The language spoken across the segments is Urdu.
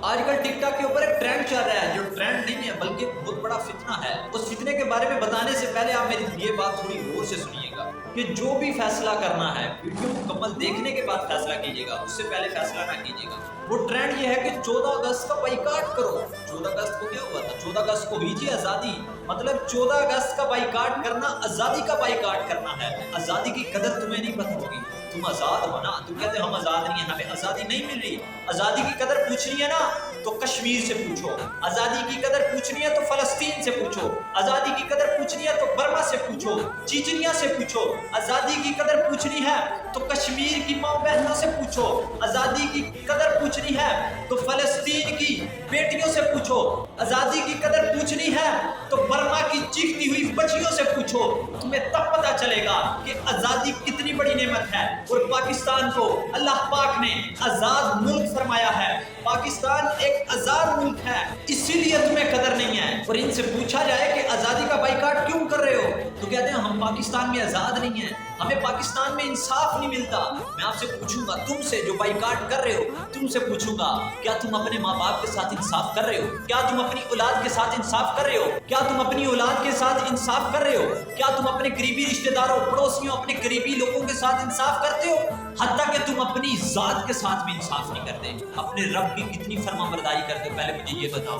آج کل ٹک ٹاک کے اوپر ایک ٹرینڈ چل رہا ہے جو ٹرینڈ نہیں ہے بلکہ بہت بڑا فتنہ ہے۔ اس فتنے کے بارے میں بتانے سے پہلے آپ میری یہ بات تھوڑی غور سے سنیے گا کہ جو بھی فیصلہ کرنا ہے ویڈیو مکمل دیکھنے کے بعد فیصلہ کیجیے گا، اس سے پہلے فیصلہ نہ کیجیے گا۔ وہ ٹرینڈ یہ ہے کہ 14 اگست کا بائیکاٹ کرو۔ 14 اگست کو کیا ہوا تھا؟ 14 اگست کو ہوئی تھی آزادی، مطلب 14 اگست کا بائیکاٹ کرنا آزادی کا بائیکاٹ کرنا ہے۔ آزادی کی قدر تمہیں نہیں پتہ ہوگی، تم آزاد ہو نا، تم کہتے ہم آزاد نہیں ہیں، ہمیں آزادی نہیں مل رہی۔ آزادی کی قدر پوچھنی ہے نا تو کشمیر سے پوچھو، آزادی کی قدر پوچھنی ہے تو فلسطین سے پوچھو، آزادی کی قدر پوچھنی ہے تو برما سے پوچھو، چیچنیا سے پوچھو، آزادی کی قدر پوچھنی ہے تو کشمیر کی ماں بہنوں سے پوچھو، آزادی کی قدر پوچھنی ہے تو فلسطین کی بیٹیوں سے پوچھو، آزادی کی قدر پوچھنی ہے تو برما کی چیختی ہوئی بچیوں سے پوچھو۔ تمہیں تب پتہ چلے گا کہ آزادی کتنی بڑی نعمت ہے۔ اور پاکستان کو اللہ پاک نے آزاد ملک فرمایا ہے، پاکستان ایک آزاد ملک ہے، اسی لیے تمہیں قدر نہیں ہے۔ اور ان سے پوچھا جائے کہ آزادی کا بائیکاٹ کیوں کر رہے ہو تو کہتے ہیں ہم پاکستان میں آزاد نہیں ہیں، ہمیں پاکستان میں انصاف نہیں ملتا۔ میں آپ سے پوچھوں گا، تم سے جو بائیکاٹ کر رہے ہو، تم سے پوچھوں گا کیا تم اپنے ماں باپ کے ساتھ انصاف کر رہے ہو؟ کیا تم اپنی اولاد کے ساتھ انصاف کر رہے ہو؟ کیا تم اپنی اولاد کے ساتھ انصاف کر رہے ہو؟ کیا تم اپنے قریبی رشتہ داروں، پڑوسیوں، اپنے قریبی لوگوں کے ساتھ انصاف کرتے ہو؟ حتیٰ کہ تم اپنی ذات کے ساتھ بھی انصاف نہیں کرتے۔ اپنے رب کی کتنی فرما برداری کرتے ہو، پہلے مجھے یہ بتاؤ۔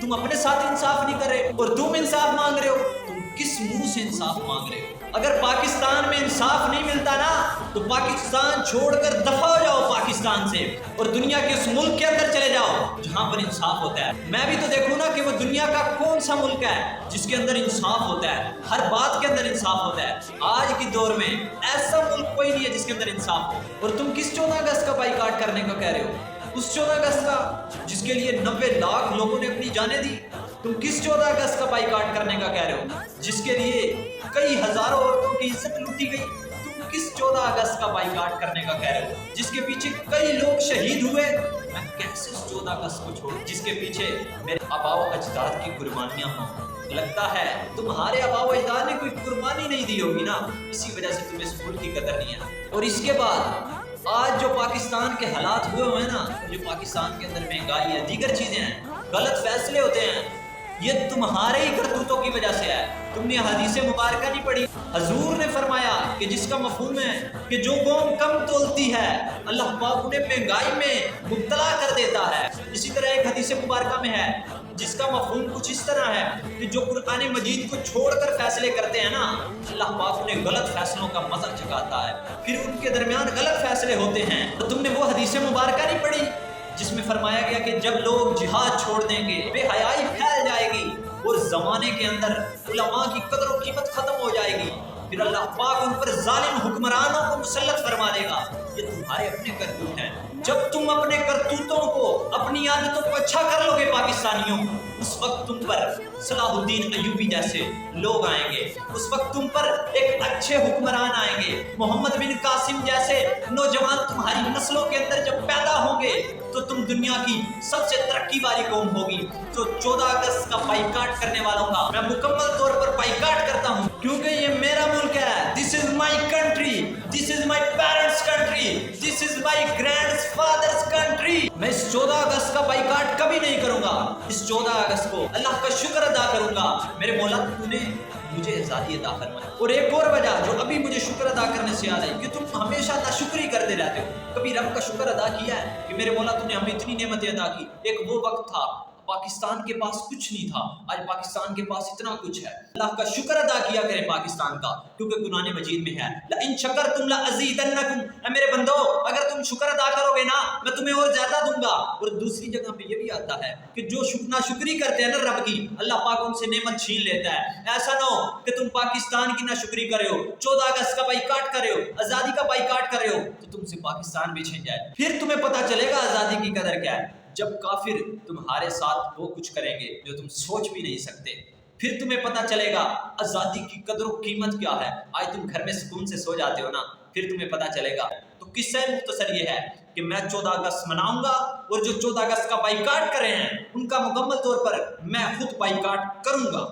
تم اپنے ساتھ انصاف نہیں کر رہے اور تم انصاف مانگ رہے ہو، تم کس منہ سے انصاف مانگ رہے ہو؟ اگر پاکستان میں انصاف نہیں ملتا نا تو پاکستان چھوڑ کر دفع ہو جاؤ پاکستان سے اور دنیا کے اس ملک کے اندر چلے جاؤ جہاں پر انصاف ہوتا ہے۔ میں بھی تو دیکھوں نا کہ وہ دنیا کا کون سا ملک ہے جس کے اندر انصاف ہوتا ہے، ہر بات کے اندر انصاف ہوتا ہے۔ آج کے دور میں ایسا ملک کوئی نہیں ہے جس کے اندر انصاف ہو۔ اور تم کس 14 اگست کا بائیکاٹ کرنے کا کہہ رہے ہو؟ اس 14 اگست کا جس کے لیے 90 لاکھ لوگوں نے اپنی جانیں دی؟ تم کس 14 اگست کا بائیکاٹ کرنے کا کہہ رہے ہو جس کے لیے کئی ہزاروں عورتوں کی عزت لوٹی گئی؟ تم کس 14 اگست کا بائیکاٹ کرنے کا کہہ رہے ہو جس کے پیچھے کئی لوگ شہید ہوئے؟ میں کیسے اس 14 اگست کو چھوڑ جس کے پیچھے میرے آباء و اجداد کی قربانیاں ہوں؟ لگتا ہے تمہارے آباء و اجداد نے کوئی قربانی نہیں دی ہوگی نا، اسی وجہ سے تمہیں اس ملک کی قدر نہیں ہے۔ اور اس کے بعد آج جو پاکستان کے حالات ہوئے ہیں نا، جو پاکستان کے اندر مہنگائی ہے، دیگر چیزیں ہیں، غلط فیصلے ہوتے ہیں، یہ تمہارے ہی کرتوتوں کی وجہ سے ہے۔ تم نے حدیث مبارکہ نہیں پڑھی؟ حضور نے فرمایا کہ جس کا مفہوم ہے کہ جو قوم کم تولتی ہے اللہ پاک انہیں مہنگائی میں مبتلا کر دیتا ہے۔ اسی طرح ایک حدیث مبارکہ میں ہے جس کا مفہوم کچھ اس طرح ہے کہ جو قرآن مجید کو چھوڑ کر فیصلے کرتے ہیں نا اللہ پاک انہیں غلط فیصلوں کا مزہ چکاتا ہے، پھر ان کے درمیان غلط فیصلے ہوتے ہیں۔ تو تم نے وہ حدیث مبارکہ نہیں پڑھی جس میں فرمایا گیا کہ جب لوگ جہاد چھوڑ دیں گے بے حیائی پھیل جائے گی اور زمانے کے اندر علماء کی قدر و قیمت ختم ہو جائے گی، پھر اللہ پاک ان پر ظالم حکمرانوں کو مسلط فرما دے گا۔ یہ تمہارے اپنے کرتوت ہیں۔ جب تم اپنے کرتوتوں کو، اپنی عادتوں کو اچھا کر لو گے پاکستانیوں، اس وقت تم پر صلاح الدین ایوبی جیسے لوگ آئیں گے، اس وقت تم پر ایک اچھے حکمران آئیں گے، محمد بن قاسم جیسے نوجوان تمہاری نسلوں کے اندر جب پیدا ہوں گے تو تم دنیا کی سب سے ترقی والی قوم ہوگی۔ تو 14 اگست کا بائیکاٹ کرنے والوں کا میں مکمل طور پر بائیکاٹ کرتا ہوں کیونکہ یہ میرا ملک ہے۔ This is my country, this is my parents country, this is my grandfather's country. میں اس 14 اگست کا بائیکاٹ کبھی نہیں کروں گا۔ اس 14 اگست کو اللہ کا شکر ادا کروں گا، میرے مولا تو نے مجھے آزادی عطا فرمائی۔ اور ایک اور وجہ جو ابھی مجھے شکر ادا کرنے سے یاد آئی کہ تم ہمیشہ ناشکری کرتے رہتے ہو، کبھی رب کا شکر ادا کیا ہے کہ میرے مولا تو نے ہمیں اتنی نعمتیں عطا کی۔ ایک وہ وقت تھا پاکستان کے پاس کچھ نہیں تھا، آج پاکستان کے پاس اتنا کچھ ہے۔ اللہ کا شکر ادا کیا کریں پاکستان کا، کیونکہ قرآن مجید میں ہے لَإِن شَكَرْتُمْ لَأَزِيدَنَّكُمْ۔ اے میرے بندو اگر تم شکر ادا کرو گے نا میں تمہیں اور زیادہ دوں گا۔ اور دوسری جگہ پہ یہ بھی آتا ہے کہ جو ناشکری کرتے ہیں نا رب کی، اللہ پاک ان سے نعمت چھین لیتا ہے۔ ایسا نہ ہو کہ تم پاکستان کی ناشکری کرے ہو، 14 اگست کا بائیکاٹ کرے ہو، آزادی کا بائیکاٹ کرے ہو تو تم سے پاکستان بھی چھن جائے، پھر تمہیں پتہ چلے گا آزادی کی قدر کیا ہے۔ جب کافر تمہارے ساتھ وہ کچھ کریں گے جو تم سوچ بھی نہیں سکتے، پھر تمہیں پتہ چلے گا آزادی کی قدر و قیمت کیا ہے۔ آج تم گھر میں سکون سے سو جاتے ہو نا، پھر تمہیں پتہ چلے گا۔ تو قصہ مختصر یہ ہے کہ میں 14 اگست مناؤں گا اور جو 14 اگست کا بائیکاٹ کرے ہیں ان کا مکمل طور پر میں خود بائیکاٹ کروں گا۔